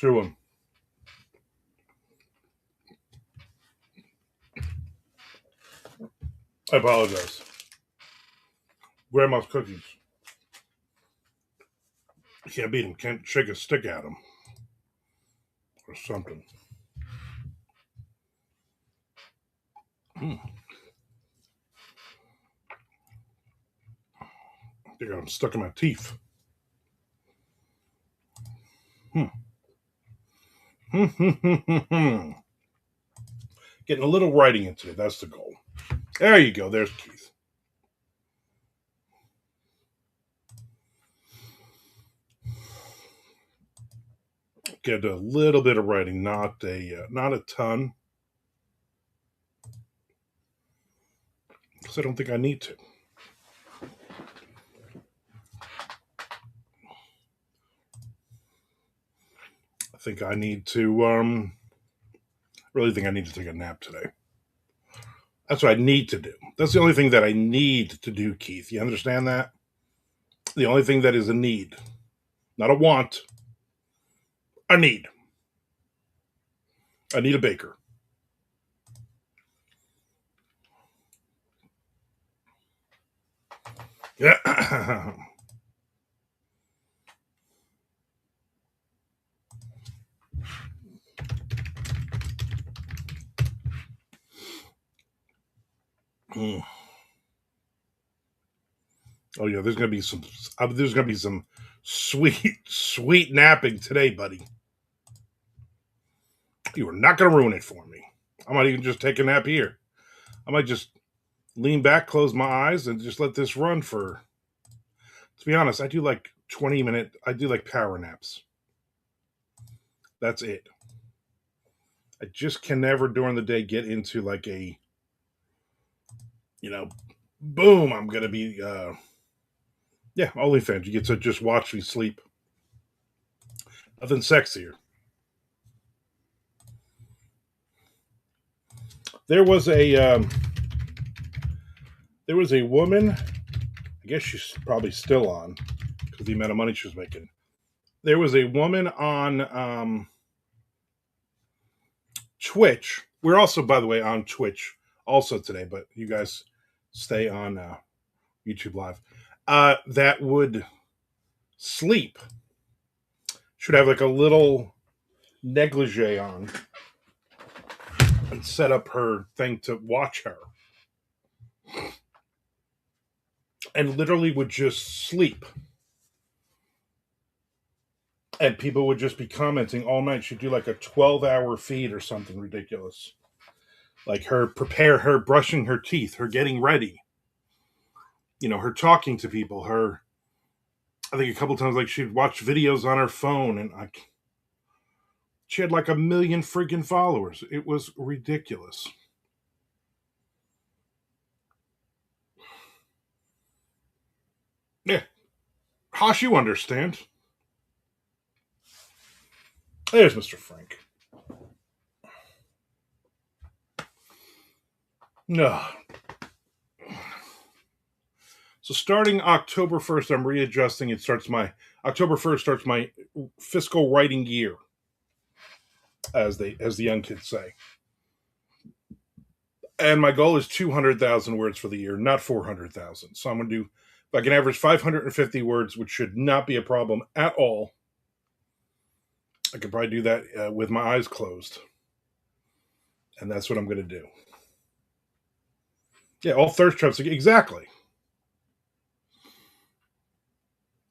chewing. I apologize. Grandma's cookies. Can't beat them. Can't shake a stick at them. Or something. I think I'm stuck in my teeth. Getting a little writing into it. That's the goal. There you go. There's Keith. Get a little bit of writing, not a ton, because I don't think I need to. I think I need to. Really think I need to take a nap today. That's what I need to do. That's the only thing that I need to do, Keith. You understand that? The only thing that is a need, not a want. A need. I need a baker. Yeah. Oh yeah, there's gonna be some. There's gonna be some sweet napping today, buddy. You are not gonna ruin it for me. I might even just take a nap here. I might just lean back, close my eyes, and just let this run for. To be honest, I do like 20-minute. I do like power naps. That's it. I just can never during the day get into like a, boom. I'm gonna be. Yeah, OnlyFans. You get to just watch me sleep. Nothing sexier. There was a woman. I guess she's probably still on because the amount of money she was making. There was a woman on Twitch. We're also, by the way, on Twitch also today, but you guys stay on YouTube Live. That would sleep. Should have like a little negligee on and set up her thing to watch her. And literally would just sleep. And people would just be commenting all night. She'd do like a 12-hour feed or something ridiculous. Like her brushing her teeth, her getting ready. Her talking to people, I think a couple times like she'd watch videos on her phone and she had like 1 million freaking followers. It was ridiculous. Yeah. Hosh, you understand. There's Mr. Frank. No. So starting October 1st, I'm readjusting. October 1st starts my fiscal writing year, as the young kids say. And my goal is 200,000 words for the year, not 400,000. So I'm going to do, if I can average 550 words, which should not be a problem at all. I could probably do that with my eyes closed. And that's what I'm going to do. Yeah, all thirst traps. Exactly.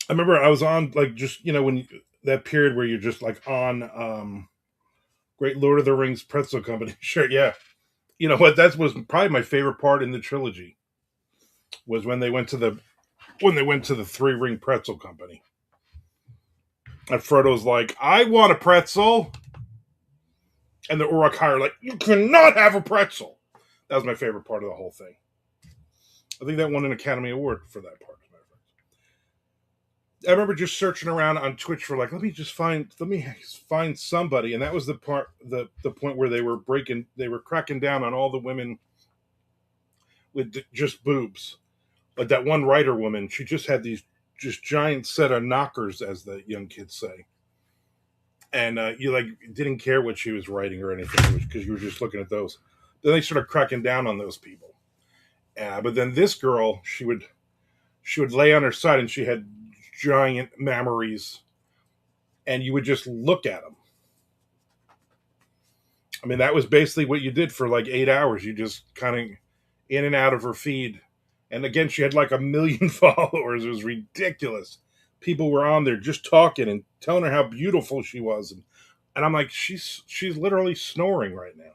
I remember I was on like just when that period where you're just like on Great Lord of the Rings pretzel company. Sure, yeah. You know what? That was probably my favorite part in the trilogy. Was when they went to the Three Ring Pretzel Company, and Frodo's like, "I want a pretzel," and the Uruk-hai are like, "You cannot have a pretzel." That was my favorite part of the whole thing. I think that won an Academy Award for that part. I remember just searching around on Twitch for like, let me find somebody, and that was the point where they were cracking down on all the women with just boobs. Like that one writer woman, she just had these just giant set of knockers, as the young kids say. and you like didn't care what she was writing or anything because you were just looking at those. Then they started cracking down on those people. But then this girl, she would lay on her side and she had giant mammaries, and you would just look at them. I mean, that was basically what you did for like 8 hours. You just kind of in and out of her feed. And again, she had like a million followers. It was ridiculous. People were on there just talking and telling her how beautiful she was, and I'm like, she's literally snoring right now,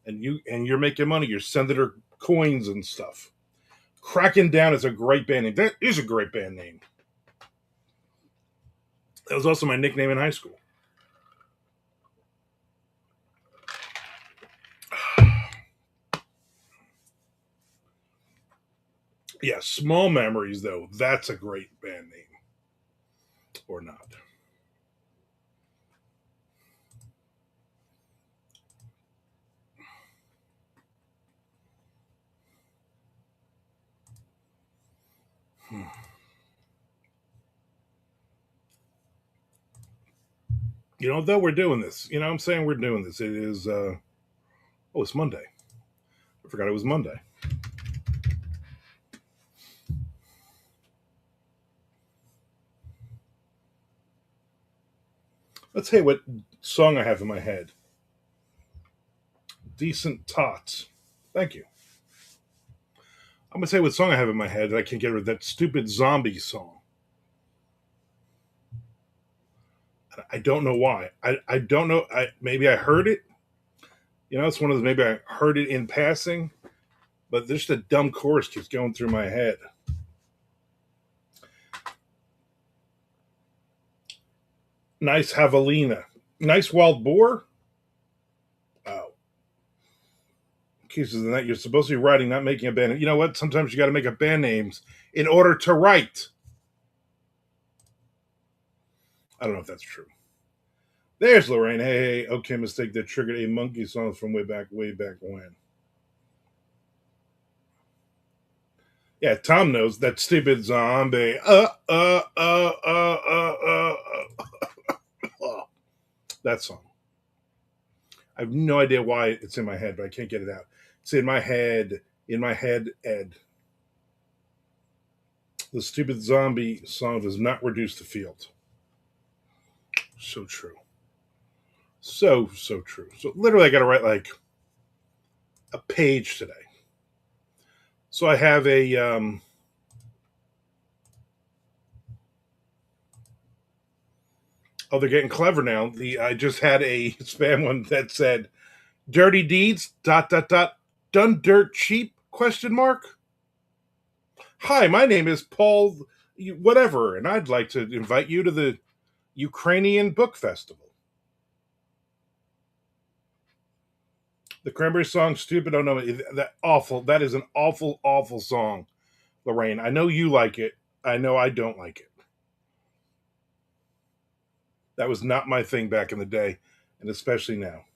and you're making money. You're sending her coins and stuff. Cracking Down is a great band name. That is a great band name. That was also my nickname in high school. Yeah, Small Memories though. That's a great band name, or not? Hmm. Though we're doing this, I'm saying we're doing this. It is. Oh, it's Monday. I forgot it was Monday. Let's say what song I have in my head. Decent Tots. Thank you. I'm gonna say what song I have in my head. I can't get rid of that stupid zombie song. I don't know why. I don't know. Maybe I heard it. It's one of those. Maybe I heard it in passing, but just a dumb chorus keeps going through my head. Nice javelina. Nice wild boar. Oh, cases in that you're supposed to be writing, not making a band. You know what? Sometimes you got to make a band names in order to write. I don't know if that's true. There's Lorraine. Hey, okay, mistake that triggered a monkey song from way back when. Yeah, Tom knows that stupid zombie. That song. I have no idea why it's in my head, but I can't get it out. It's in my head. In my head, Ed. The stupid zombie song does not reduce the field. So true. So true. So literally, I got to write like a page today. So I have a oh, they're getting clever now. I just had a spam one that said "dirty deeds done dirt cheap?" question mark. Hi, my name is Paul whatever, and I'd like to invite you to the Ukrainian Book Festival. The Cranberry song "Stupid." Oh no, that awful. That is an awful song, Lorraine. I know you like it. I know I don't like it. That was not my thing back in the day, and especially now.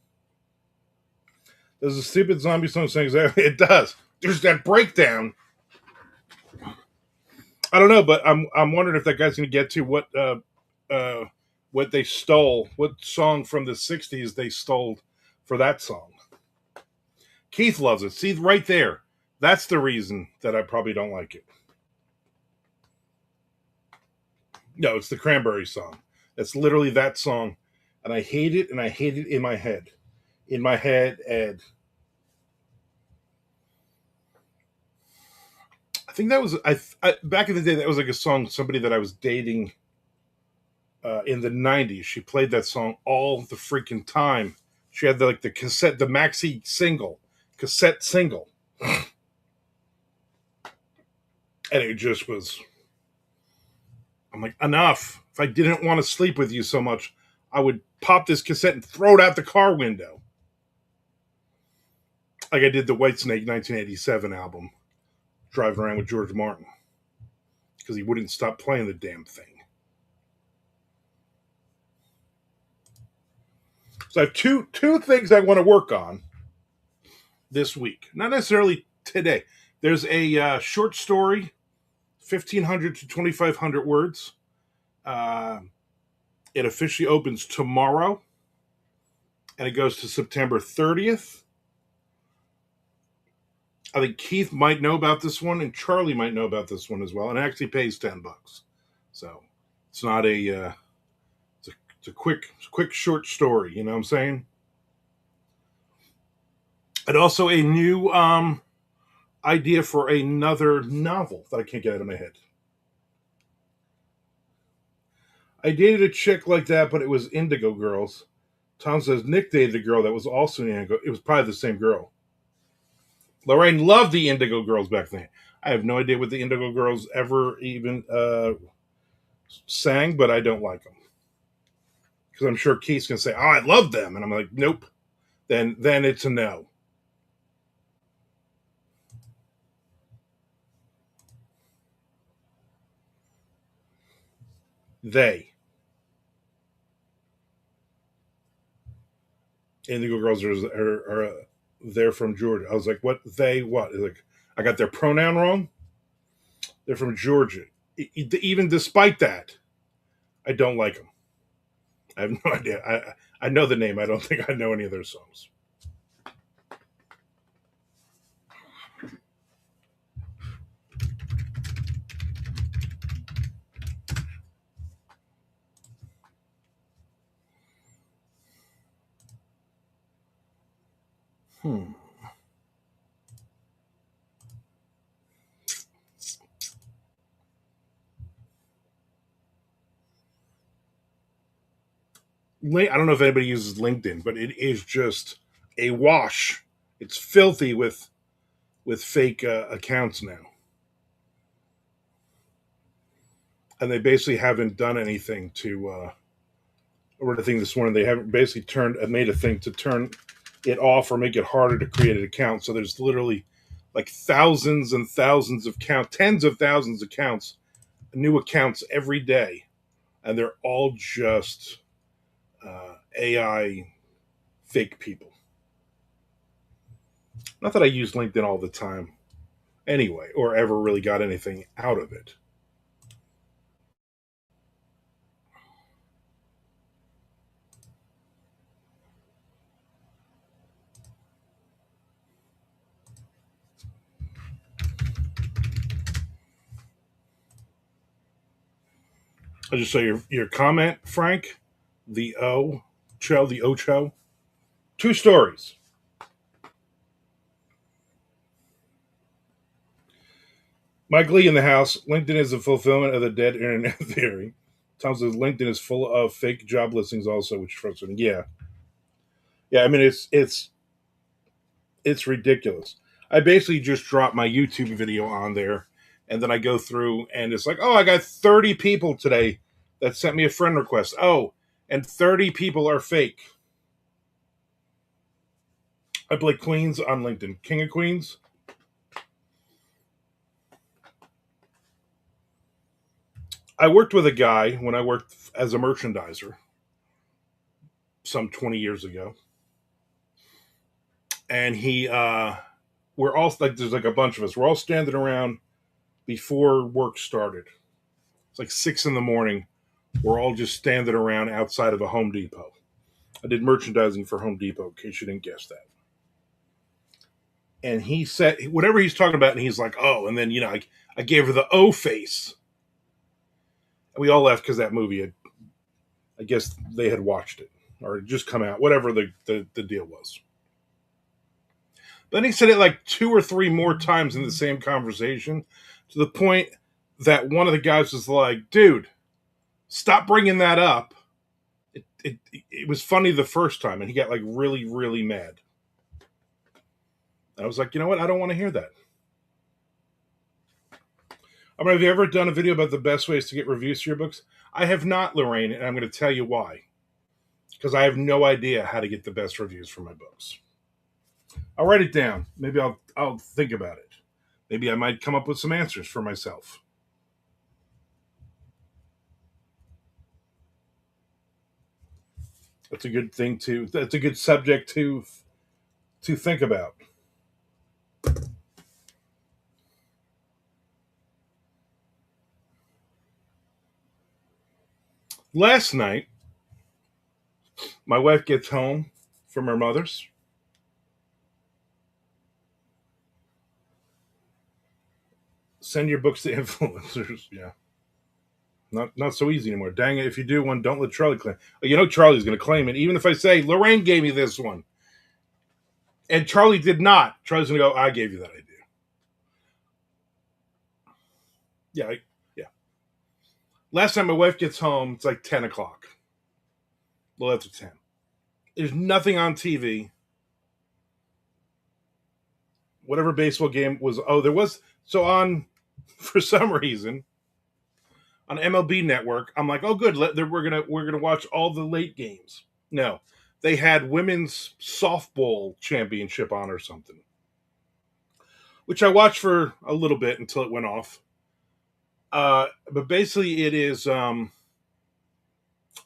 Does a stupid zombie song say exactly? It does. There's that breakdown. I don't know, but I'm wondering if that guy's going to get to uh, what they stole, what song from the '60s they stole for that song. Keith loves it. See right there. That's the reason that I probably don't like it. No, it's the Cranberry song. It's literally that song, and I hate it, and I hate it in my head. In my head, Ed. I think that was back in the day. That was like a song somebody that I was dating in the '90s. She played that song all the freaking time. She had the cassette, the maxi single, cassette single, and it just was. I'm like, enough. If I didn't want to sleep with you so much, I would pop this cassette and throw it out the car window, like I did the Whitesnake 1987 album, driving around with George Martin, because he wouldn't stop playing the damn thing. So I have two things I want to work on this week. Not necessarily today. There's a short story, 1,500 to 2,500 words. Uh, It officially opens tomorrow, and it goes to September 30th. I think Keith might know about this one, and Charlie might know about this one as well. And it actually pays $10, so it's not a it's a quick short story. You know what I'm saying? And also a new idea for another novel that I can't get out of my head. I dated a chick like that, but it was Indigo Girls. Tom says Nick dated a girl that was also an Indigo. It was probably the same girl. Lorraine loved the Indigo Girls back then. I have no idea what the Indigo Girls ever even sang, but I don't like them because I'm sure Keith's gonna say, "Oh, I love them," and I'm like, "Nope." Then it's a no. They Indigo Girls are they're from Georgia. I was like, "What? They what?" Like, I got their pronoun wrong. They're from Georgia. Even despite that, I don't like them. I have no idea. I know the name. I don't think I know any of their songs. Hmm. I don't know if anybody uses LinkedIn, but it is just a wash. It's filthy with fake accounts now, and they basically haven't done anything to. I read a thing this morning. They haven't basically made a thing to turn it off or make it harder to create an account. So there's literally like thousands and thousands of tens of thousands of new accounts every day, and they're all just AI fake people. Not that I use LinkedIn all the time anyway, or ever really got anything out of it. I just saw your comment, Frank. The Ocho. Two stories. Mike Lee in the house. LinkedIn is a fulfillment of the dead internet theory. Tom says LinkedIn is full of fake job listings also, which is frustrating. Yeah, yeah. I mean, it's ridiculous. I basically just drop my YouTube video on there, and then I go through, and it's like, oh, I got 30 people today that sent me a friend request. Oh, and 30 people are fake. I play Queens on LinkedIn. King of Queens. I worked with a guy when I worked as a merchandiser some 20 years ago, and we're all like, there's like a bunch of us. We're all standing around before work started. It's like 6 in the morning. We're all just standing around outside of a Home Depot. I did merchandising for Home Depot, in case you didn't guess that. And he said whatever he's talking about, and he's like, "Oh," and then I gave her the O face, and we all laughed because that movie had, I guess they had watched it or had just come out, whatever the deal was. But then he said it like two or three more times in the same conversation, to the point that one of the guys was like, "Dude, stop bringing that up." It was funny the first time, and he got like really really mad. I was like, you know what? I don't want to hear that. I mean, have you ever done a video about the best ways to get reviews for your books? I have not, Lorraine, and I'm going to tell you why. Because I have no idea how to get the best reviews for my books. I'll write it down. Maybe I'll think about it. Maybe I might come up with some answers for myself. That's a good thing to. That's a good subject to think about. Last night, My wife gets home from her mother's. Send your books to influencers. Yeah. Not so easy anymore. Dang it. If you do one, don't let Charlie claim. You know Charlie's going to claim it. Even if I say, Lorraine gave me this one. And Charlie did not. Charlie's going to go, I gave you that idea. Yeah. Yeah. Last time my wife gets home, it's like 10 o'clock. Well, after 10. There's nothing on TV. Whatever baseball game was. Oh, there was. So on, for some reason, on MLB Network, I'm like, oh, good. We're gonna watch all the late games. No, they had women's softball championship on or something, which I watched for a little bit until it went off. But basically, it is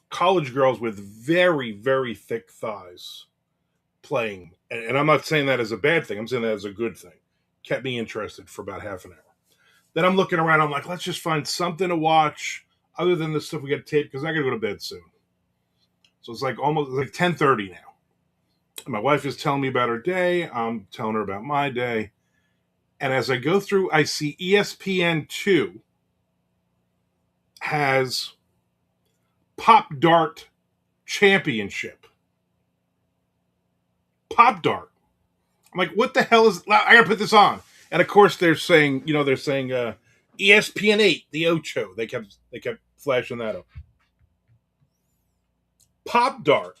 college girls with very, very thick thighs playing. And I'm not saying that as a bad thing. I'm saying that as a good thing. Kept me interested for about half an hour. Then I'm looking around. I'm like, let's just find something to watch other than the stuff we got taped because I got to go to bed soon. So it's like almost like 10:30 now. And my wife is telling me about her day. I'm telling her about my day. And as I go through, I see ESPN2 has Pop Dart Championship. Pop Dart. I'm like, what the hell is? I gotta put this on. And of course, they're saying ESPN 8, the Ocho. They kept flashing that up. Pop Dart.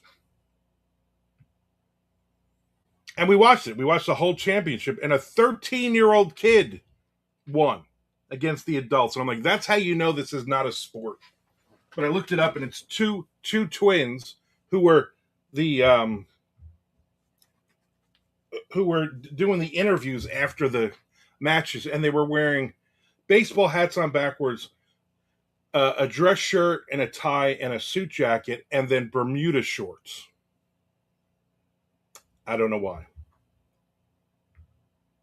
And we watched it. We watched the whole championship, and a 13-year-old kid won against the adults. And I'm like, that's how you know this is not a sport. But I looked it up, and it's two twins who were the who were doing the interviews after the matches, and they were wearing baseball hats on backwards, a dress shirt and a tie and a suit jacket, and then Bermuda shorts. I don't know why.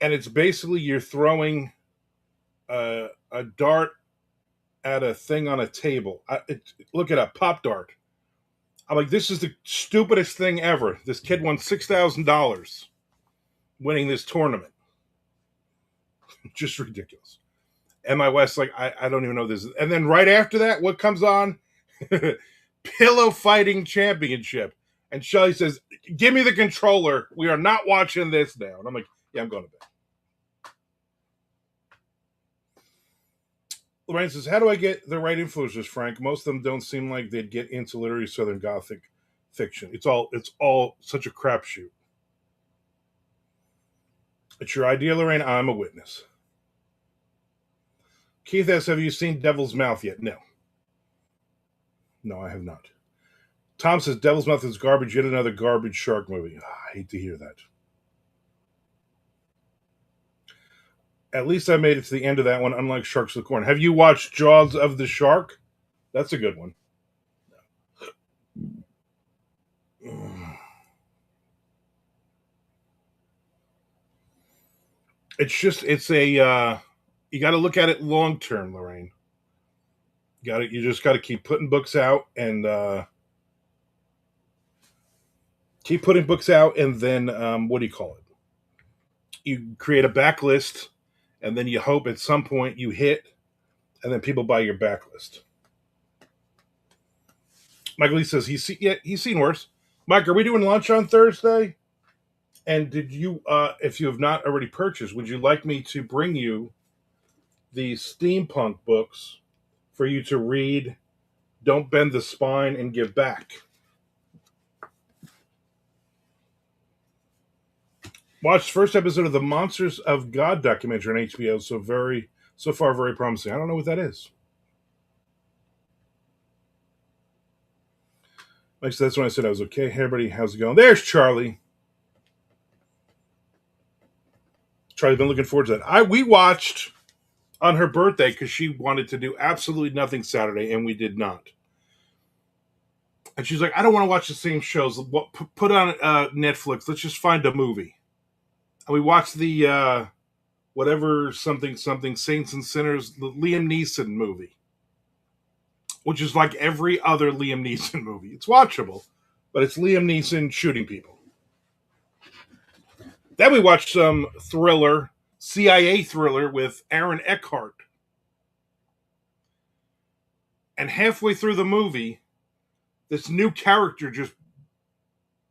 And it's basically you're throwing a dart at a thing on a table. Look it up, Pop Dart. I'm like, this is the stupidest thing ever. This kid won $6,000 winning this tournament. Just ridiculous. And my wife's like, I don't even know this. And then right after that, what comes on? Pillow Fighting Championship. And Shelly says, give me the controller. We are not watching this now. And I'm like, yeah, I'm going to bed. Lorraine says, how do I get the right influencers, Frank? Most of them don't seem like they'd get into literary Southern Gothic fiction. It's all such a crapshoot. It's your idea, Lorraine. I'm a witness. Keith asks, have you seen Devil's Mouth yet? No. No, I have not. Tom says, Devil's Mouth is garbage. Yet another garbage shark movie. I hate to hear that. At least I made it to the end of that one, unlike Sharks of the Corn. Have you watched Jaws of the Shark? That's a good one. It's a you got to look at it long term, Lorraine. You just got to keep putting books out and then what do you call it? You create a backlist, and then you hope at some point you hit, and then people buy your backlist. Michael Lee says he's seen worse. Mike, are we doing lunch on Thursday? And did you, if you have not already purchased, would you like me to bring you the steampunk books for you to read? Don't Bend the Spine and Give Back. Watched first episode of the Monsters of God documentary on HBO. So far very promising. I don't know what that is. Like so that's when I said I was okay. Hey everybody, how's it going? There's Charlie. Charlie's been looking forward to that. We watched on her birthday because she wanted to do absolutely nothing Saturday, and we did not. And she's like, I don't want to watch the same shows. Put on Netflix. Let's just find a movie. And we watched the whatever something Saints and Sinners, the Liam Neeson movie, which is like every other Liam Neeson movie. It's watchable, but it's Liam Neeson shooting people. Then we watched some thriller, CIA thriller with Aaron Eckhart. And halfway through the movie, this new character just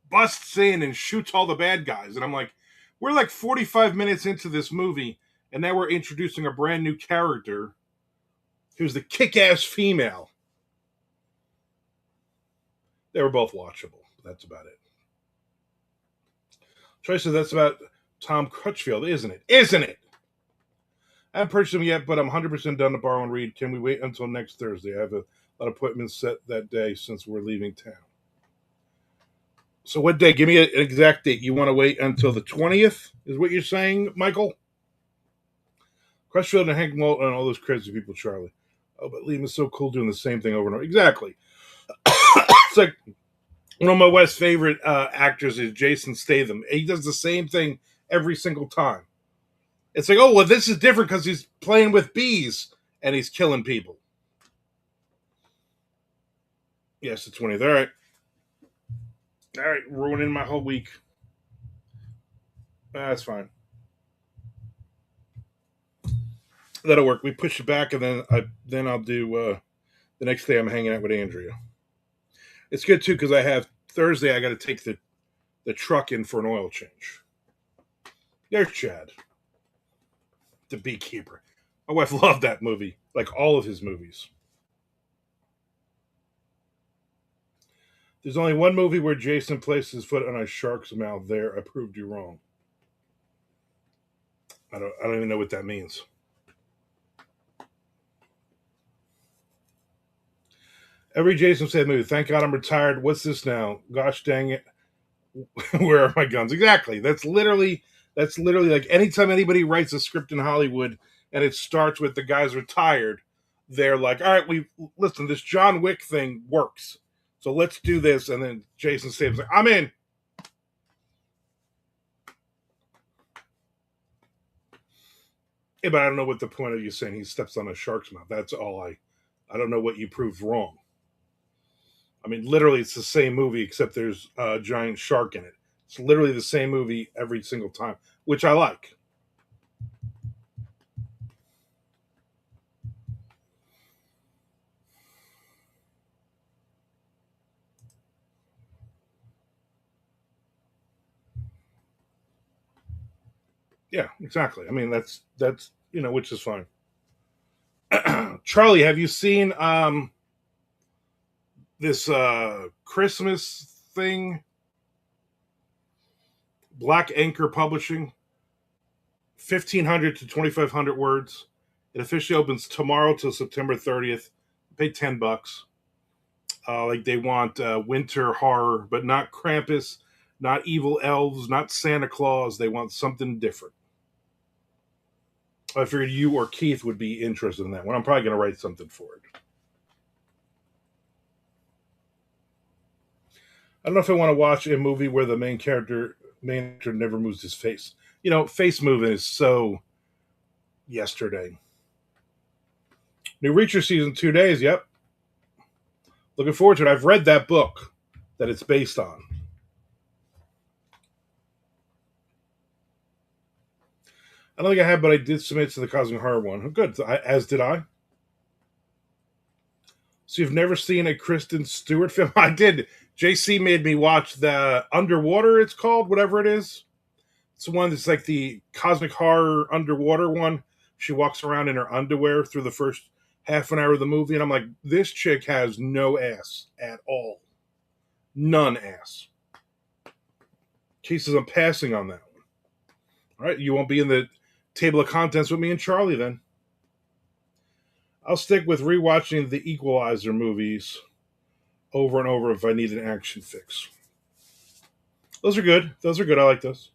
busts in and shoots all the bad guys. And I'm like, we're like 45 minutes into this movie, and now we're introducing a brand new character who's the kick-ass female. They were both watchable. That's about it. Troy says that's about Tom Crutchfield, isn't it? Isn't it? I haven't purchased them yet, but I'm 100% done to borrow and read. Can we wait until next Thursday? I have a lot of appointments set that day since we're leaving town. So what day? Give me an exact date. You want to wait until the 20th, is what you're saying, Michael? Crutchfield and Hank Moulton and all those crazy people, Charlie. Oh, but Liam is so cool doing the same thing over and over. Exactly. It's like one of my West's favorite actors is Jason Statham. He does the same thing every single time. It's like, oh, well, this is different because he's playing with bees and he's killing people. Yes, the 20th. All right. All right, ruining my whole week. That's fine. That'll work. We push it back, and then I'll do the next day. I'm hanging out with Andrea. It's good too because I have Thursday. I got to take the truck in for an oil change. There's Chad, the beekeeper. My wife loved that movie, like all of his movies. There's only one movie where Jason placed his foot on a shark's mouth. There, I proved you wrong. I don't even know what that means. Every Jason Statham movie. Thank God I'm retired. What's this now? Gosh dang it! Where are my guns? Exactly. That's literally like anytime anybody writes a script in Hollywood and it starts with the guy's retired, they're like, all right, listen. This John Wick thing works. So let's do this. And then Jason Statham's like, I'm in. Yeah, but I don't know what the point of you saying he steps on a shark's mouth. That's all I don't know what you proved wrong. I mean, literally, it's the same movie, except there's a giant shark in it. It's literally the same movie every single time, which I like. Yeah, exactly. I mean, that's which is fine. Charlie, have you seen this Christmas thing? Black Anchor Publishing, 1,500 to 2,500 words. It officially opens tomorrow till September 30th. Pay $10. Like they want winter horror, but not Krampus, not evil elves, not Santa Claus. They want something different. I figured you or Keith would be interested in that one. I'm probably going to write something for it. I don't know if I want to watch a movie where the main actor never moves his face. Face moving is so yesterday. New Reacher season 2 days. Yep. Looking forward to it. I've read that book that it's based on. I don't think I have, but I did submit to the Cosmic Horror one. Good. As did I. So you've never seen a Kristen Stewart film? I did. JC made me watch the Underwater, it's called, whatever it is. It's the one that's like the Cosmic Horror underwater one. She walks around in her underwear through the first half an hour of the movie, and I'm like, this chick has no ass at all. None ass. Cases I'm passing on that one. All right, you won't be in the table of contents with me and Charlie then. I'll stick with rewatching the Equalizer movies over and over if I need an action fix. Those are good. I like those.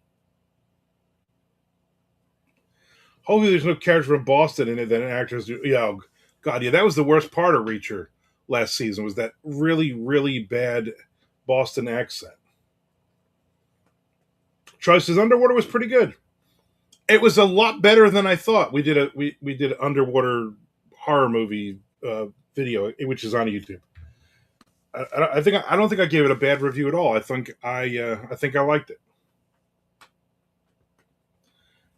Hopefully there's no character from Boston in it that actors do. Yeah, God, yeah, that was the worst part of Reacher last season, was that really, really bad Boston accent. Choices Underwater was pretty good. It was a lot better than I thought. We did an underwater horror movie video, which is on YouTube. I don't think I gave it a bad review at all. I think I liked it.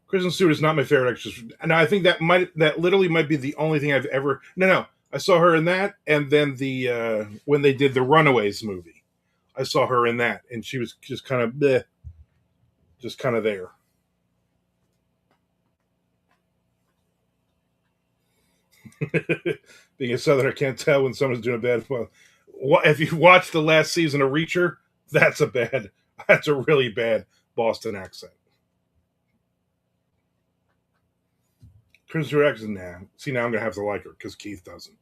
Kristen Stewart is not my favorite actress, and I think that literally might be the only thing I've ever. No. I saw her in that, and then the when they did the Runaways movie, I saw her in that, and she was just kind of bleh, just kind of there. Being a Southerner, I can't tell when someone's doing a bad. Well, if you watch the last season of Reacher, that's a bad. That's a really bad Boston accent. Kristen Stewart accent, nah. See, now I'm gonna have to like her because Keith doesn't.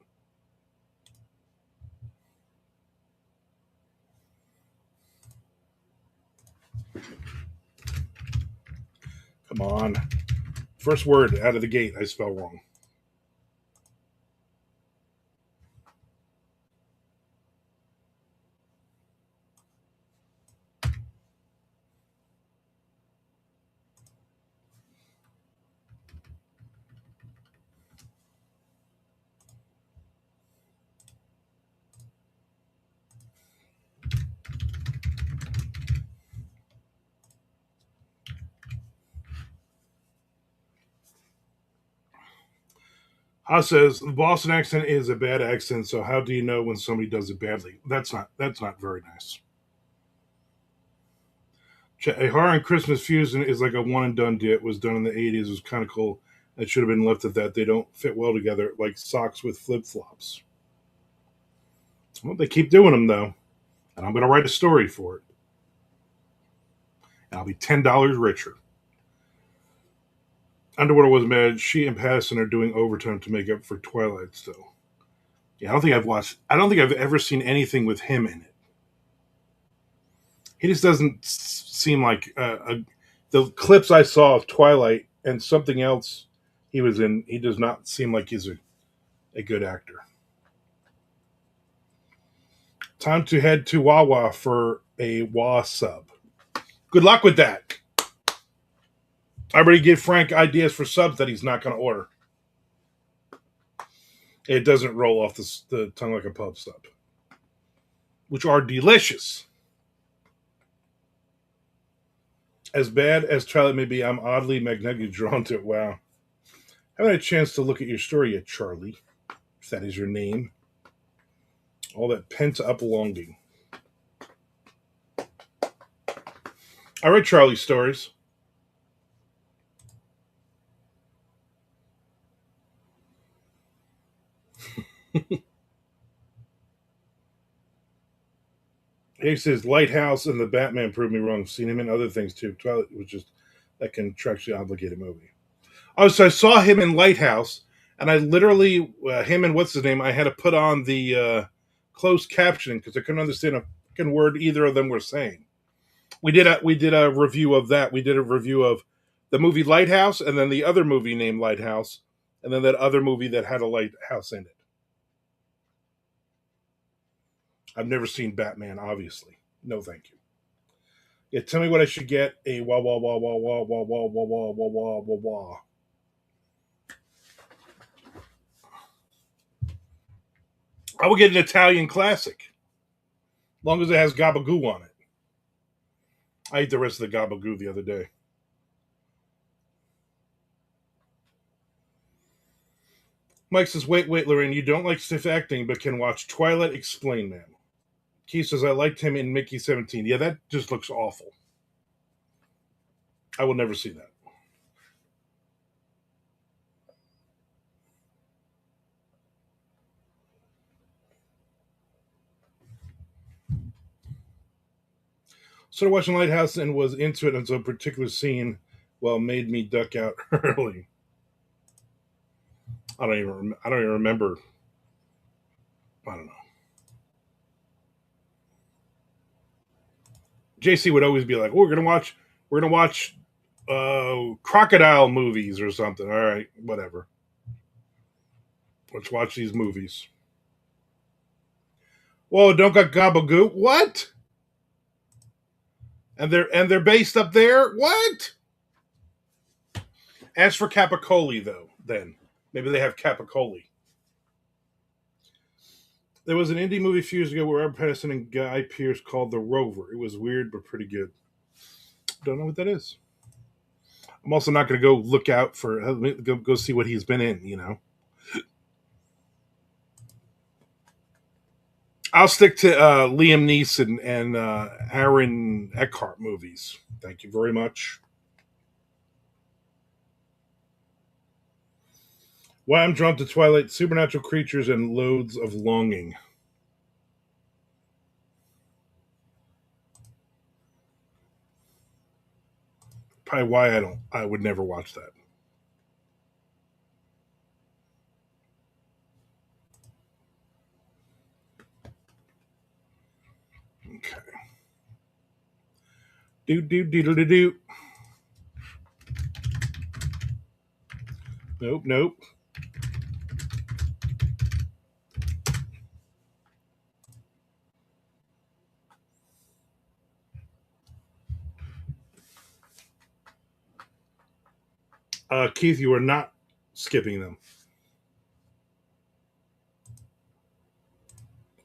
Come on, first word out of the gate, I spell wrong. Ha says the Boston accent is a bad accent, so how do you know when somebody does it badly? That's not very nice. A horror and Christmas fusion is like a one and done deal. It was done in the '80s. It was kind of cool. It should have been left at that. They don't fit well together, like socks with flip flops. Well, they keep doing them though, and I'm going to write a story for it, and I'll be $10 richer. Underwater was mad. She and Patterson are doing overtime to make up for Twilight still. Yeah, I don't think I've watched. I don't think I've ever seen anything with him in it. He just doesn't seem like the clips I saw of Twilight and something else he was in. He does not seem like he's a good actor. Time to head to Wawa for a Wah sub. Good luck with that. I already give Frank ideas for subs that he's not going to order. It doesn't roll off the tongue like a pub sub, which are delicious. As bad as Twilight may be, I'm oddly magnetically drawn to it. Wow. Haven't had a chance to look at your story yet, Charlie, if that is your name. All that pent up longing. I read Charlie's stories. He says Lighthouse and the Batman proved me wrong. Seen him in other things too. Twilight was just that contractually obligated movie. Oh, so I saw him in Lighthouse, and I literally him and what's his name. I had to put on the closed captioning because I couldn't understand a fucking word either of them were saying. We did a review of that. We did a review of the movie Lighthouse, and then the other movie named Lighthouse, and then that other movie that had a lighthouse in it. I've never seen Batman, obviously. No, thank you. Yeah, tell me what I should get. A wah wah wah wah wah wah wah wah wah wah wah wah wah. I will get an Italian classic, as long as it has gabagoo on it. I ate the rest of the gabagoo the other day. Mike says, wait, Lorraine, you don't like stiff acting, but can watch Twilight. Explain, man. Keith says, I liked him in Mickey 17. Yeah, that just looks awful. I will never see that. Started watching Lighthouse and was into it until a particular scene, well, made me duck out early. I don't even remember. I don't know. JC would always be like, oh, we're gonna watch crocodile movies or something. All right, whatever. Let's watch these movies. Whoa, don't got Gabagoo? What? And they're based up there? What? As for Capicoli, though, then maybe they have Capicoli. There was an indie movie a few years ago where Robert Pattinson and Guy Pearce called The Rover. It was weird but pretty good. Don't know what that is. I'm also not going to go look out for go see what he's been in. I'll stick to Liam Neeson and Aaron Eckhart movies. Thank you very much. Why I'm drawn to Twilight: supernatural creatures and loads of longing. Probably why I don't. I would never watch that. Okay. Do. Nope. Nope. Keith, you are not skipping them.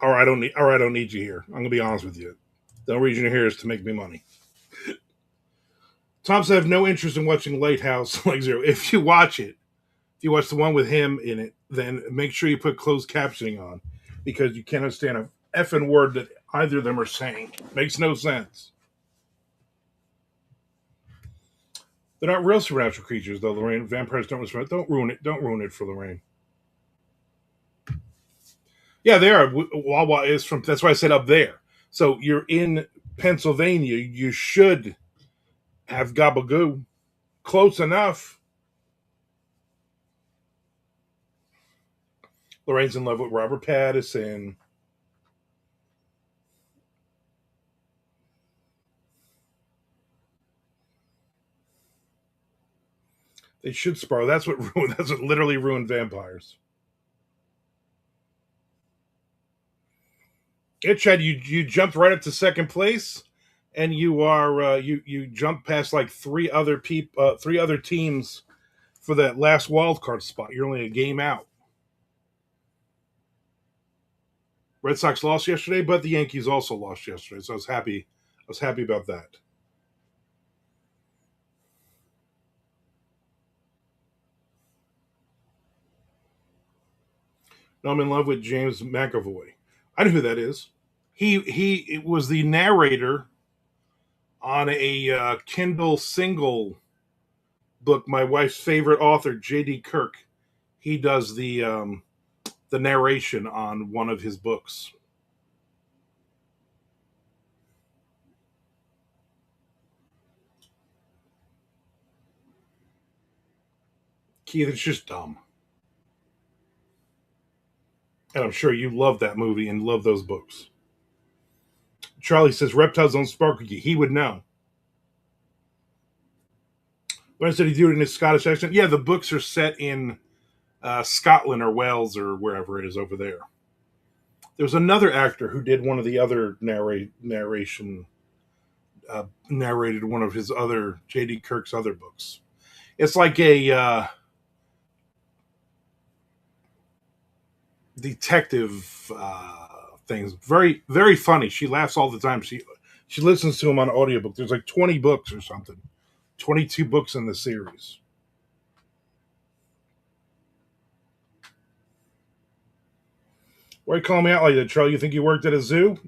I don't need you here. I'm gonna be honest with you. The only reason you're here is to make me money. Tom said I have no interest in watching Lighthouse like Zero. If you watch the one with him in it, then make sure you put closed captioning on because you can't understand a effing word that either of them are saying. Makes no sense. They're not real supernatural creatures, though, Lorraine. Vampires don't respond. Don't ruin it. Don't ruin it for Lorraine. Yeah, they are. Wawa is from. That's why I said up there. So you're in Pennsylvania. You should have Gabagoo. Close enough. Lorraine's in love with Robert Pattinson. They should spar. That's what ruined. That's what literally ruined vampires. It Chad, you jumped right up to second place, and you jumped past like three other teams for that last wild card spot. You're only a game out. Red Sox lost yesterday, but the Yankees also lost yesterday, so I was happy. I was happy about that. Now I'm in love with James McAvoy. I know who that is. He was the narrator on a Kindle single book. My wife's favorite author, J.D. Kirk. He does the narration on one of his books. Keith, it's just dumb. And I'm sure you love that movie and love those books. Charlie says reptiles don't sparkle you. He would know. When I said he do it in his Scottish accent, yeah, the books are set in Scotland or Wales or wherever it is over there. There was another actor who did one of the other narration narrated one of his other J.D. Kirk's other books. It's like a detective things. Very very funny. She laughs all the time. She listens to him on audiobook. There's like 20 books or something. 22 books in the series. Why are you calling me out like that, Charlie? You think you worked at a zoo?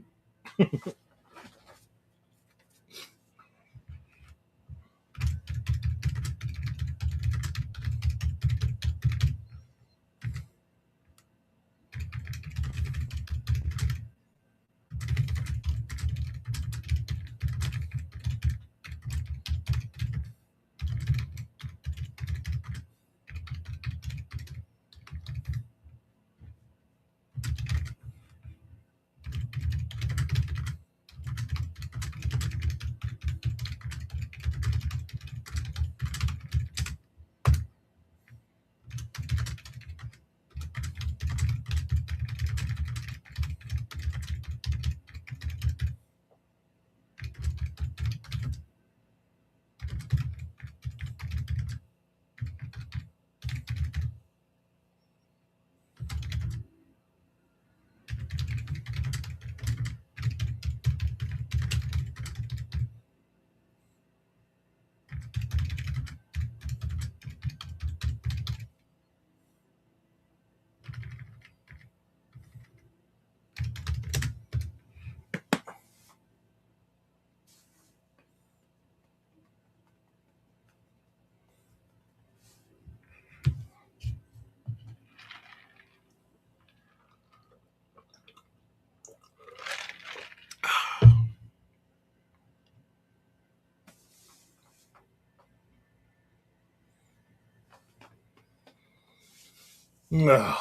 Ugh.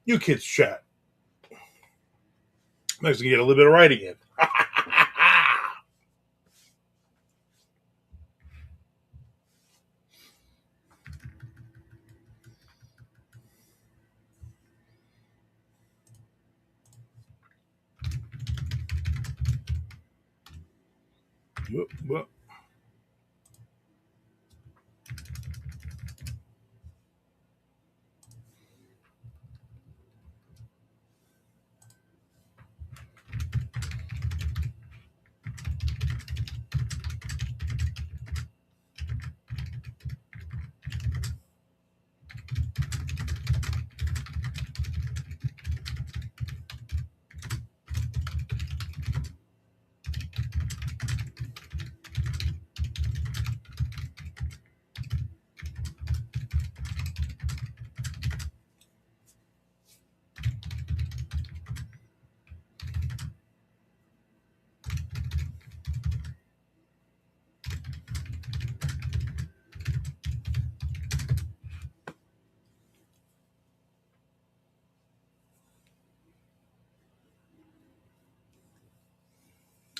You kids chat. Nice to get a little bit of writing in. Well,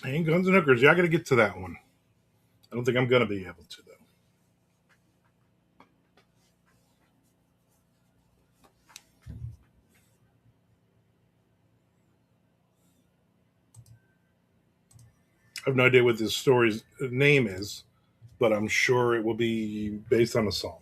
Handguns and hookers. Yeah, I got to get to that one. I don't think I'm going to be able to, though. I have no idea what this story's name is, but I'm sure it will be based on a song.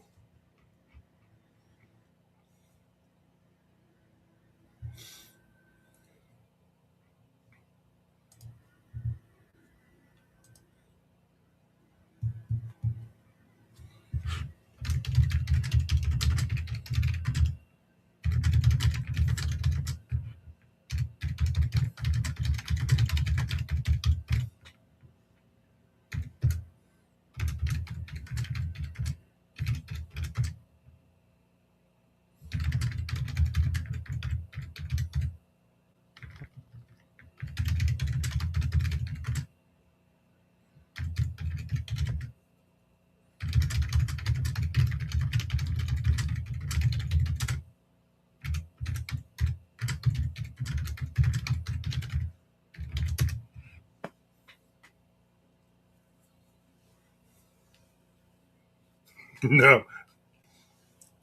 No.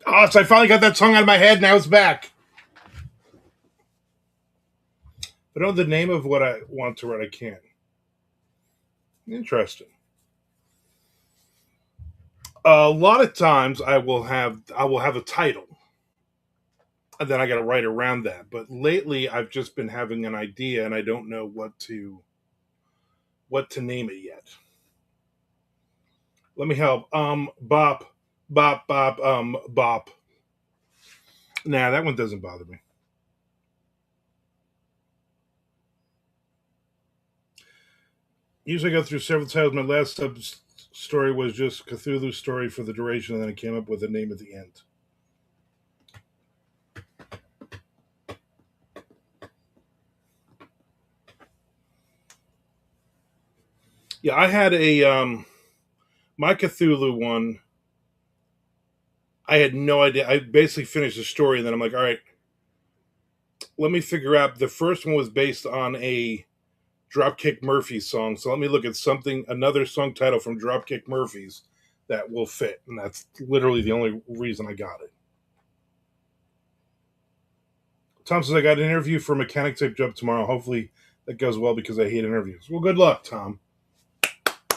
Oh, so I finally got that song out of my head. Now it's back. But I know the name of what I want to write. I can't. Interesting. A lot of times I will have a title, and then I got to write around that. But lately, I've just been having an idea, and I don't know what to name it yet. Let me help. Bop, bop, bop, bop. Nah, that one doesn't bother me. Usually, I go through several titles. My last sub story was just Cthulhu story for the duration, and then I came up with a name at the end. Yeah, I had a my Cthulhu one. I had no idea. I basically finished the story, and then I'm like, all right, let me figure out. The first one was based on a Dropkick Murphys song, so let me look at something, another song title from Dropkick Murphys that will fit, and that's literally the only reason I got it. Tom says I got an interview for a mechanic type job tomorrow. Hopefully that goes well because I hate interviews. Well, good luck, Tom.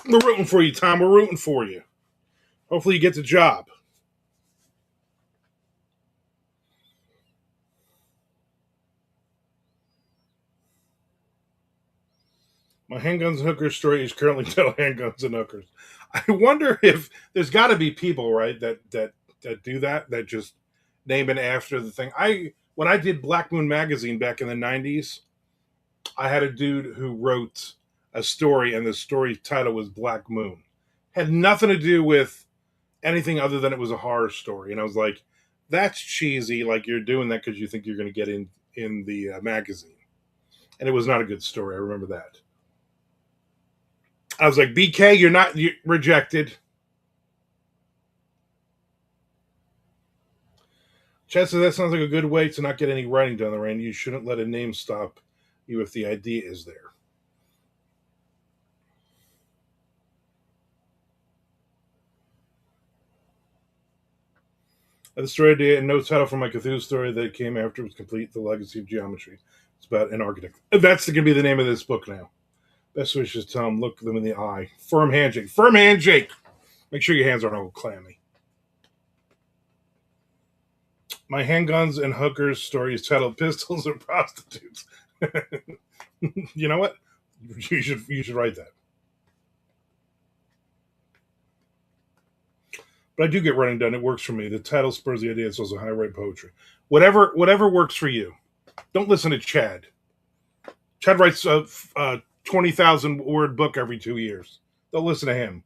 We're rooting for you, Tom. We're rooting for you. Hopefully you get the job. My handguns and hookers story is currently titled Handguns and Hookers. I wonder if there's got to be people, right, that do that just name it after the thing. I When I did Black Moon magazine back in the '90s, I had a dude who wrote a story, and the story title was Black Moon. Had nothing to do with anything other than it was a horror story, and I was like, "That's cheesy. Like you're doing that because you think you're going to get in the magazine." And it was not a good story. I remember that. I was like, "BK, you're rejected." Chad says that sounds like a good way to not get any writing done, Lorraine. You shouldn't let a name stop you if the idea is there. The story idea and no title for my Cthulhu story that came after was complete. The Legacy of Geometry. It's about an architect. That's going to be the name of this book now. Best wishes, tell them, look them in the eye. Firm handshake. Firm handshake. Make sure your hands aren't all clammy. My handguns and hookers story is titled Pistols and Prostitutes. You know what? You should write that. But I do get writing done. It works for me. The title spurs the idea. It's also how I write poetry. Whatever works for you. Don't listen to Chad. Chad writes a 20,000 word book every 2 years. Don't listen to him.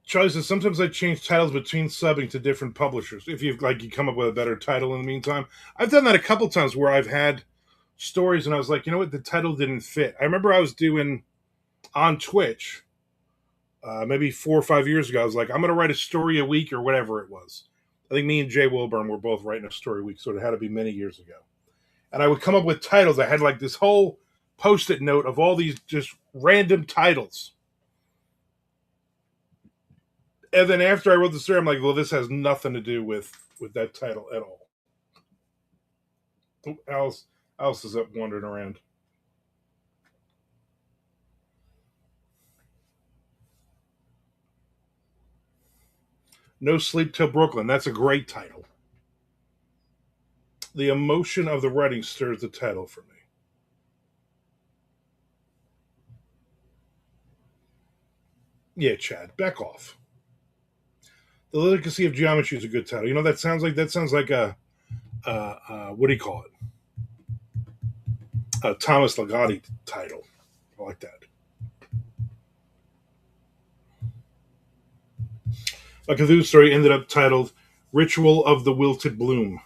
Charlie says sometimes I change titles between subbing to different publishers. If you come up with a better title in the meantime, I've done that a couple times where I've had stories and I was like, you know what, the title didn't fit. I remember I was doing on Twitch, maybe 4 or 5 years ago. I was like, I'm going to write a story a week or whatever it was. I think me and Jay Wilburn were both writing a story a week, so it had to be many years ago. And I would come up with titles. I had like this whole post-it note of all these just random titles. And then after I wrote the story, I'm like, well, this has nothing to do with that title at all. Alice is up wandering around. No Sleep Till Brooklyn. That's a great title. The emotion of the writing stirs the title for me. Yeah, Chad, back off. The Legacy of Geometry is a good title. You know, that sounds like a what do you call it? A Thomas Ligotti title. I like that. A Cthulhu story ended up titled Ritual of the Wilted Bloom.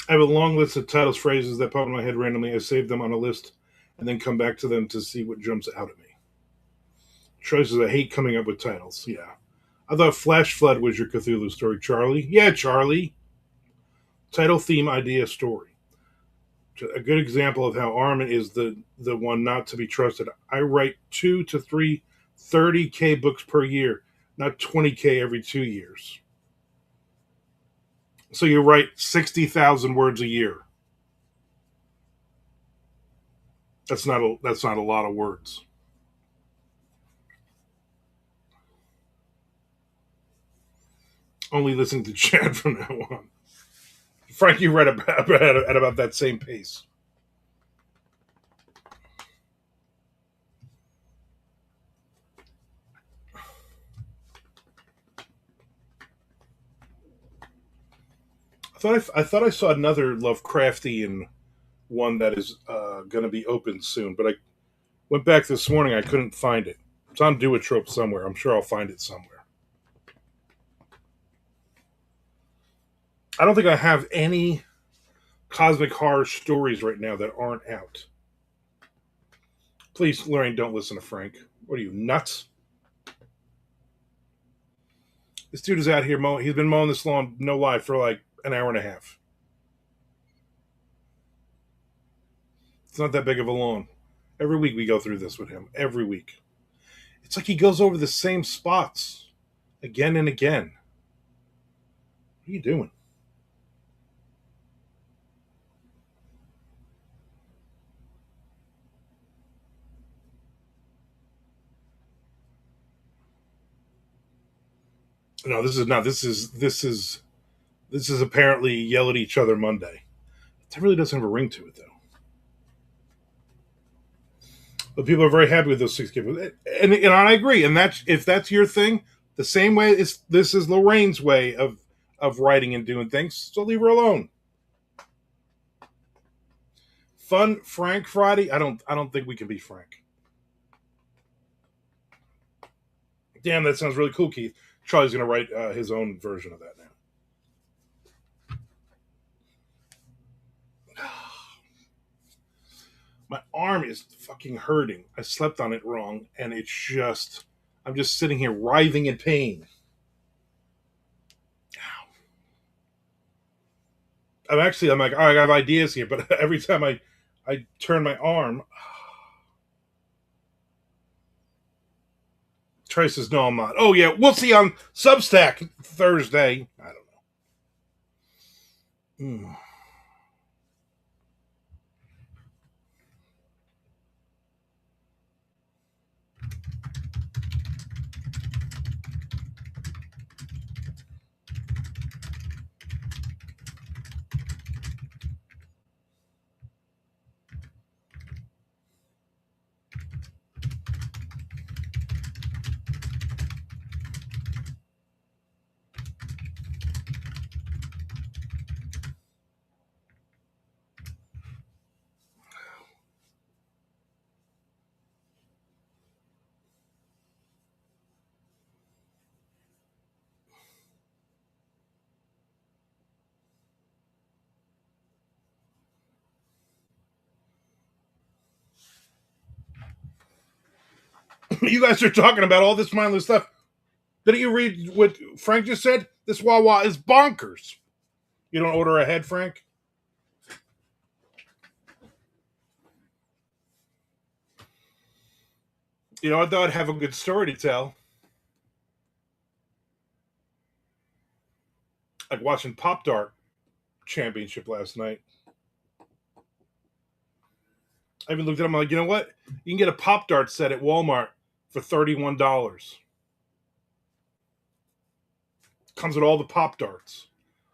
I have a long list of titles, phrases that pop in my head randomly. I save them on a list and then come back to them to see what jumps out at me. Choices I hate coming up with titles. Yeah. I thought Flash Flood was your Cthulhu story, Charlie. Yeah, Charlie. Title, theme, idea, story. A good example of how Armand is the one not to be trusted. I write 2 to 3 30K books per year, not 20K every 2 years. So you write 60,000 words a year. That's not a lot of words. Only listening to Chad from now on. Frank, you read at about that same pace. I thought I saw another Lovecraftian one that is going to be open soon, but I went back this morning. I couldn't find it. It's on Duotrope somewhere. I'm sure I'll find it somewhere. I don't think I have any cosmic horror stories right now that aren't out. Please, Lorraine, don't listen to Frank. What are you, nuts? This dude is out here mowing. He's been mowing this lawn, no lie, for like an hour and a half. It's not that big of a lawn. Every week we go through this with him. Every week. It's like he goes over the same spots again and again. What are you doing? No, this is not. This is apparently yell at each other Monday. That really doesn't have a ring to it, though. But people are very happy with those 6K books, and I agree. And that's if that's your thing, the same way this is Lorraine's way of writing and doing things. So leave her alone. Fun Frank Friday. I don't think we can be Frank. Damn, that sounds really cool, Keith. Charlie's going to write his own version of that now. My arm is fucking hurting. I slept on it wrong, and it's just I'm just sitting here writhing in pain. I'm like, oh, I have ideas here, but every time I turn my arm, Trey says, no, I'm not. Oh, yeah, we'll see on Substack Thursday. I don't know. You guys are talking about all this mindless stuff. Didn't you read what Frank just said? This Wawa is bonkers. You don't order ahead, Frank? You know, I thought I'd have a good story to tell. Like watching Pop Dart Championship last night. I even looked at them. I'm like, you know what? You can get a Pop Dart set at Walmart for $31. Comes with all the Pop Darts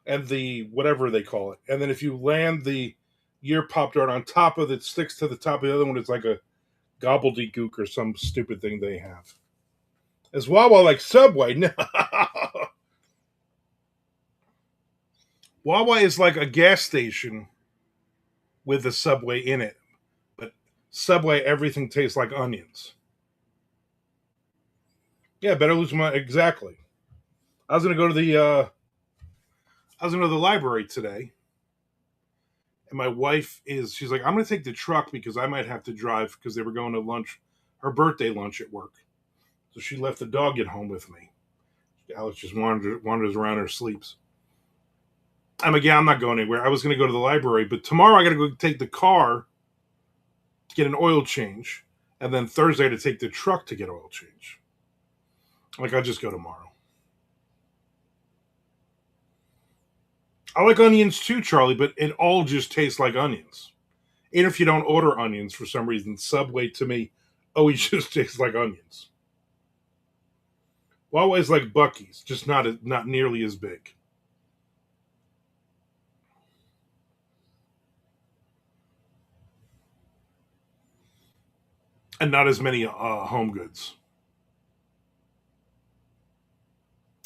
and the whatever they call it. And then if you land your Pop Dart on top of it, sticks to the top of the other one, it's like a gobbledygook or some stupid thing they have. Is Wawa like Subway? No. Wawa is like a gas station with a Subway in it. But Subway, everything tastes like onions. Yeah, better lose my exactly. I was gonna go to the library today, and my wife she's like, I'm gonna take the truck because I might have to drive because they were going to lunch, her birthday lunch at work. So she left the dog at home with me. Alex just wanders around her sleeps. I'm like, yeah, I'm not going anywhere. I was gonna go to the library, but tomorrow I gotta go take the car to get an oil change, and then Thursday to take the truck to get oil change. Like, I'll just go tomorrow. I like onions too, Charlie, but it all just tastes like onions. Even if you don't order onions for some reason, Subway to me always just tastes like onions. Wawa is like Bucky's, just not nearly as big. And not as many home goods.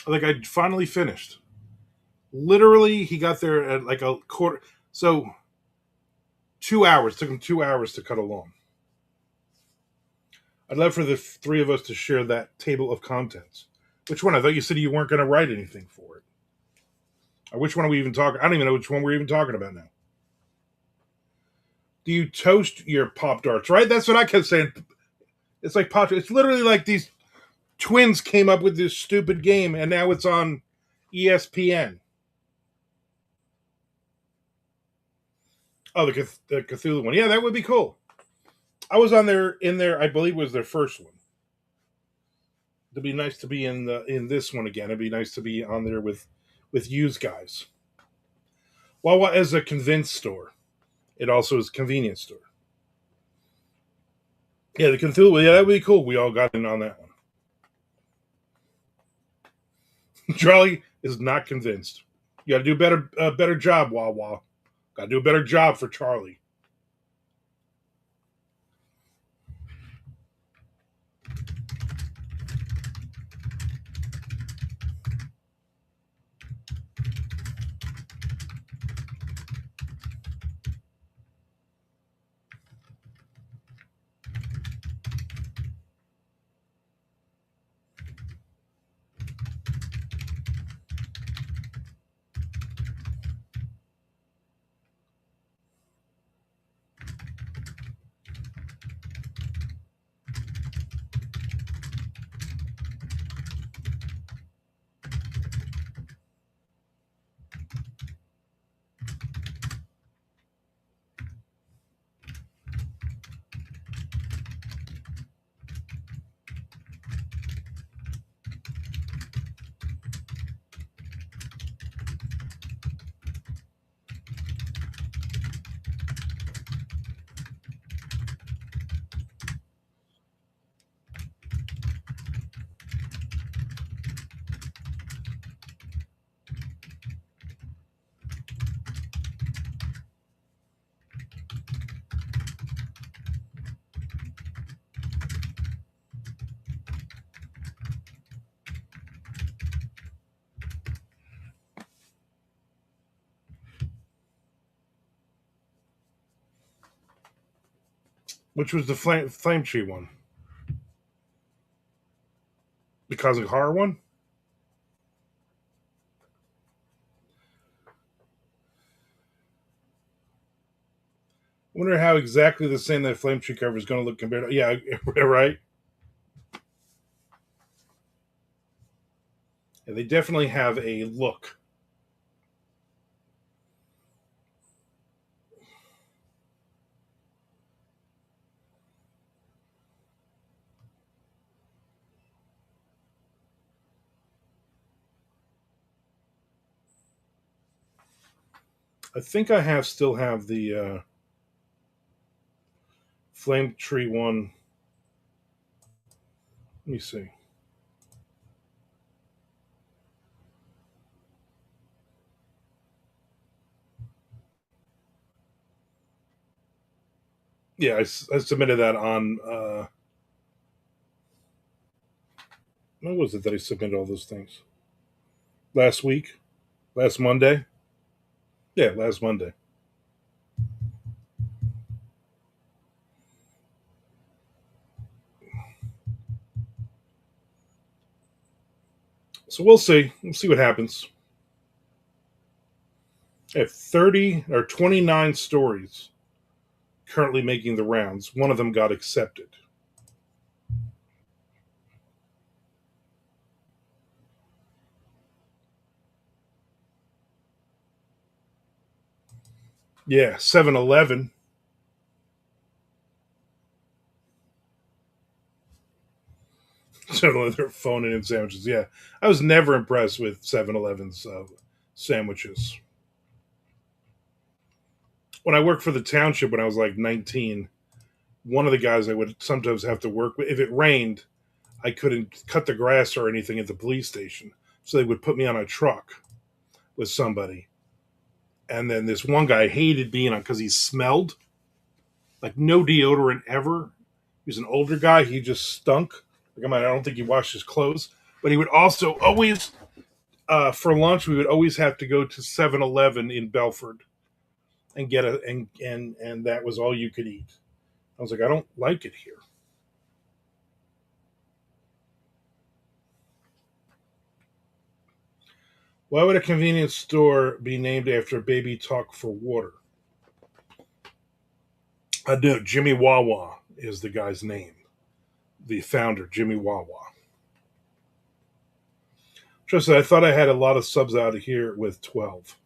I think I finally finished. Literally, he got there at like a quarter. So 2 hours. Took him 2 hours to cut along. I'd love for the three of us to share that table of contents. Which one? I thought you said you weren't going to write anything for it. Or which one are we even talking? I don't even know which one we're even talking about now. Do you toast your Pop Darts? Right? That's what I kept saying. It's like Pop. It's literally like these twins came up with this stupid game, and now it's on ESPN. Oh, the Cthulhu one. Yeah, that would be cool. I was on there in there. I believe it was their first one. It'd be nice to be in this one again. It'd be nice to be on there with used guys. Wawa is a convenience store. It also is a convenience store. Yeah, the Cthulhu. Yeah, that would be cool. We all got in on that one. Charlie is not convinced. You got to do better job, Wawa. Got to do a better job for Charlie. Which was the flame tree one? The Cosmic Horror one? I wonder how exactly the same that flame tree cover is going to look compared to. Yeah, right. Yeah, they definitely have a look. I think I still have the flame tree one. Let me see. Yeah, I submitted that on. When was it that I submitted all those things? Last week, last Monday. Yeah, last Monday. So we'll see. We'll see what happens. I have 30 or 29 stories currently making the rounds. One of them got accepted. Yeah, 7-Eleven. So they're phoning in sandwiches. Yeah, I was never impressed with 7-Eleven's sandwiches. When I worked for the township when I was like 19, one of the guys I would sometimes have to work with, if it rained, I couldn't cut the grass or anything at the police station. So they would put me on a truck with somebody. And then this one guy hated being on because he smelled like no deodorant ever. He was an older guy. He just stunk. Like, I don't think he washed his clothes. But he would also always, for lunch, we would always have to go to 7-Eleven in Belford and get and that was all you could eat. I was like, I don't like it here. Why would a convenience store be named after Baby Talk for Water? I know Jimmy Wawa is the guy's name. The founder, Jimmy Wawa. Just I thought I had a lot of subs out of here with 12.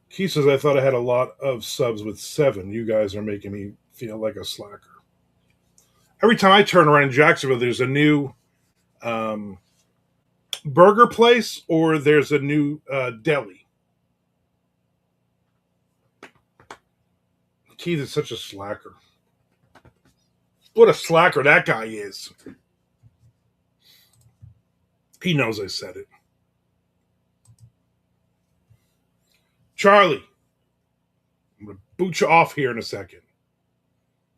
Key says I thought I had a lot of subs with 7. You guys are making me feel like a slacker. Every time I turn around in Jacksonville, there's a new um, burger place or there's a new deli. Keith is such a slacker. What a slacker that guy is. He knows I said it. Charlie, I'm going to boot you off here in a second.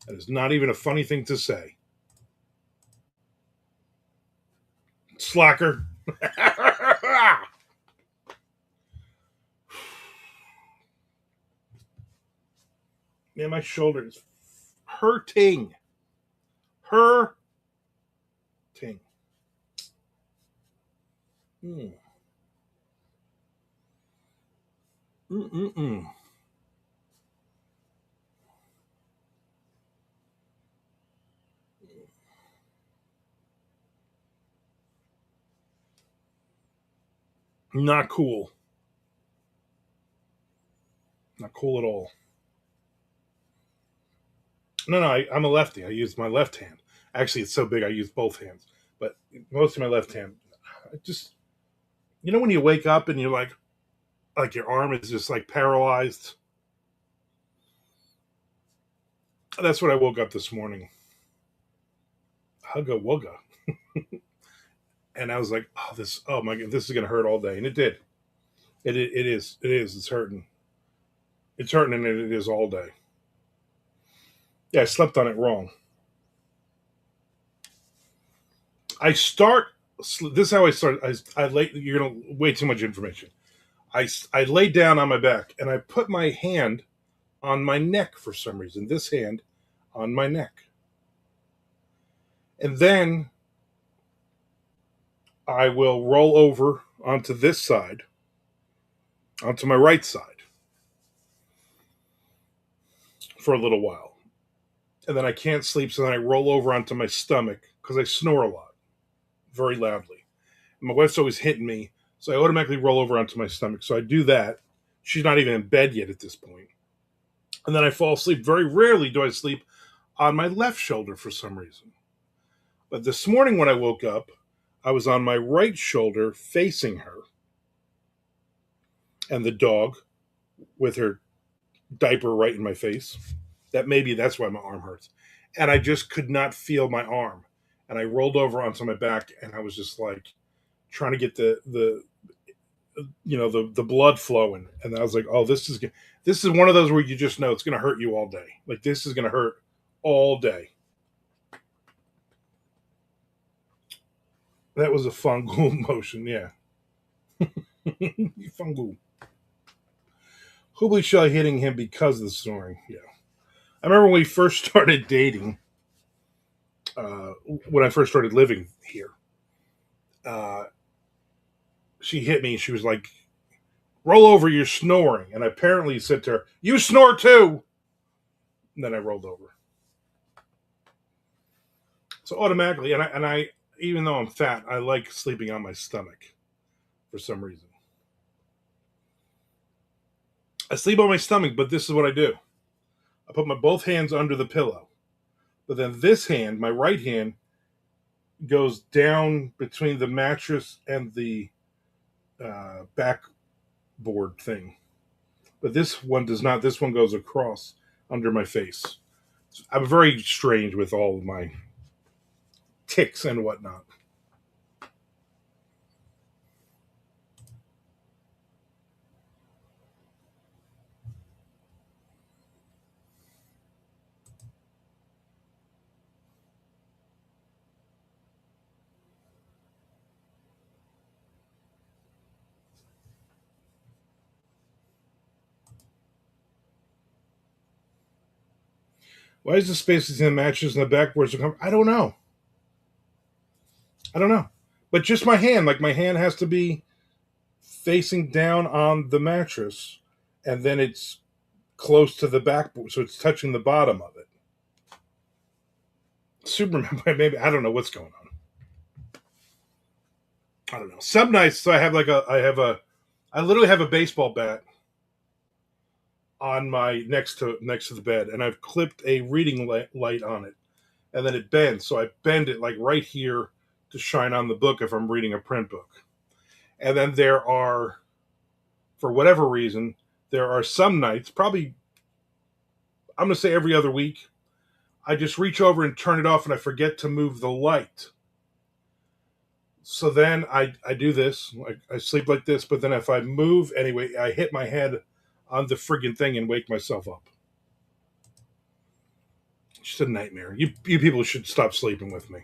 That is not even a funny thing to say. Slacker. Man, my shoulder is hurting. Hurting. Mm. Mm-mm-mm. Not cool. Not cool at all. No, I'm a lefty. I use my left hand. Actually, it's so big I use both hands. But most of my left hand. I just, when you wake up and you're like your arm is just like paralyzed. That's what I woke up this morning. Hugga wugga. And I was like, oh my god, this is gonna hurt all day, and it did. It is. It is. It's hurting. It's hurting, and it is all day. Yeah, I slept on it wrong. I start. This is how I start. I lay. You're gonna way too much information. I lay down on my back and I put my hand on my neck for some reason. This hand on my neck. And then I will roll over onto this side, onto my right side for a little while. And then I can't sleep, so then I roll over onto my stomach because I snore a lot, very loudly. And my wife's always hitting me, so I automatically roll over onto my stomach. So I do that. She's not even in bed yet at this point. And then I fall asleep. Very rarely do I sleep on my left shoulder for some reason. But this morning when I woke up, I was on my right shoulder facing her and the dog with her diaper right in my face. That's why my arm hurts. And I just could not feel my arm. And I rolled over onto my back and I was just like trying to get the blood flowing. And I was like, oh, this is one of those where you just know it's going to hurt you all day. Like this is going to hurt all day. That was a fungal motion, yeah. Fungal. Hubli Shell hitting him because of the snoring, yeah. I remember when we first started dating, when I first started living here, uh, she hit me. She was like, roll over, you're snoring. And I apparently said to her, you snore too. And then I rolled over. So automatically, and I even though I'm fat, I like sleeping on my stomach for some reason. I sleep on my stomach, but this is what I do. I put my both hands under the pillow. But then this hand, my right hand, goes down between the mattress and the backboard thing. But this one does not. This one goes across under my face. I'm very strange with all of my tics and whatnot. Why is the space between the mattress and the backboard so comfortable? I don't know. I don't know. But just my hand, like my hand has to be facing down on the mattress, and then it's close to the backboard, so it's touching the bottom of it. Superman, maybe I don't know what's going on. I don't know. Some nights, so I literally have a baseball bat on my next to the bed, and I've clipped a reading light on it, and then it bends, so I bend it like right here to shine on the book if I'm reading a print book. And then there are, for whatever reason, there are some nights, probably I'm going to say every other week, I just reach over and turn it off, and I forget to move the light. So then I do this. I sleep like this, but then if I move anyway, I hit my head on the friggin' thing and wake myself up. It's just a nightmare. You people should stop sleeping with me.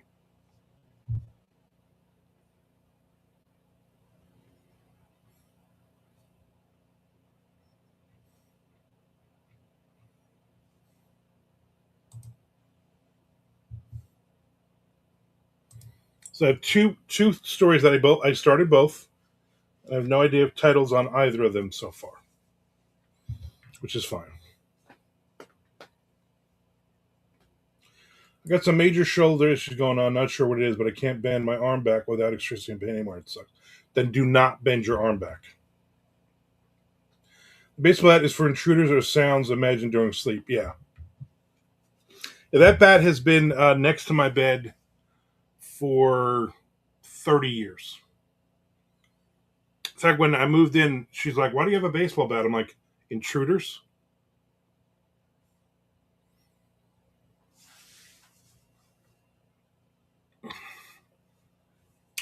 So I have two stories that I started both. I have no idea of titles on either of them so far, which is fine. I got some major shoulder issues going on. Not sure what it is, but I can't bend my arm back without excruciating pain anymore. It sucks. Then do not bend your arm back. The baseball bat is for intruders or sounds imagined during sleep. Yeah. That bat has been next to my bed for 30 years. In fact, when I moved in, she's like, why do you have a baseball bat? I'm like, intruders?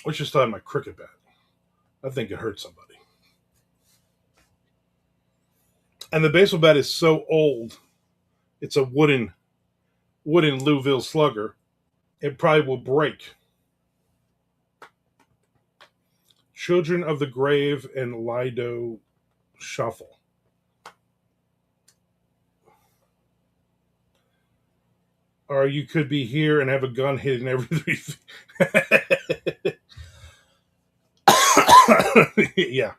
Let's just have my cricket bat. I think it hurt somebody. And the baseball bat is so old. It's a wooden Louisville slugger. It probably will break. Children of the Grave and Lido Shuffle. or you could be here and have a gun hidden every 3 feet. Yeah,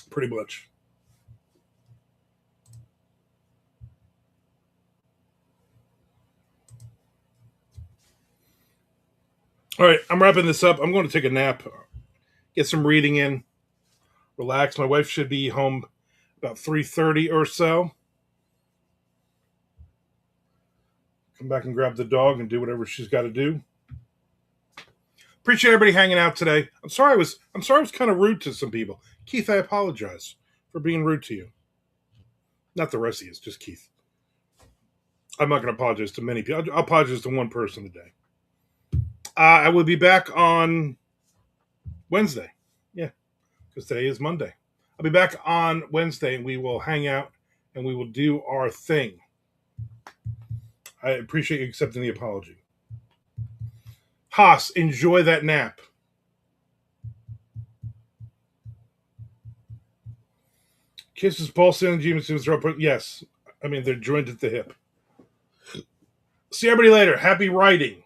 pretty much. All right, I'm wrapping this up. I'm going to take a nap, get some reading in, relax. My wife should be home about 3:30 or so. Come back and grab the dog and do whatever she's got to do. Appreciate everybody hanging out today. I'm sorry I was kind of rude to some people. Keith, I apologize for being rude to you. Not the rest of you, just Keith. I'm not going to apologize to many people. I'll apologize to one person today. I will be back on Wednesday. Yeah, because today is Monday. I'll be back on Wednesday and we will hang out and we will do our thing. I appreciate you accepting the apology. Haas, enjoy that nap. Kisses, pulse, and James throat. Yes, I mean they're joined at the hip. See everybody later. Happy writing.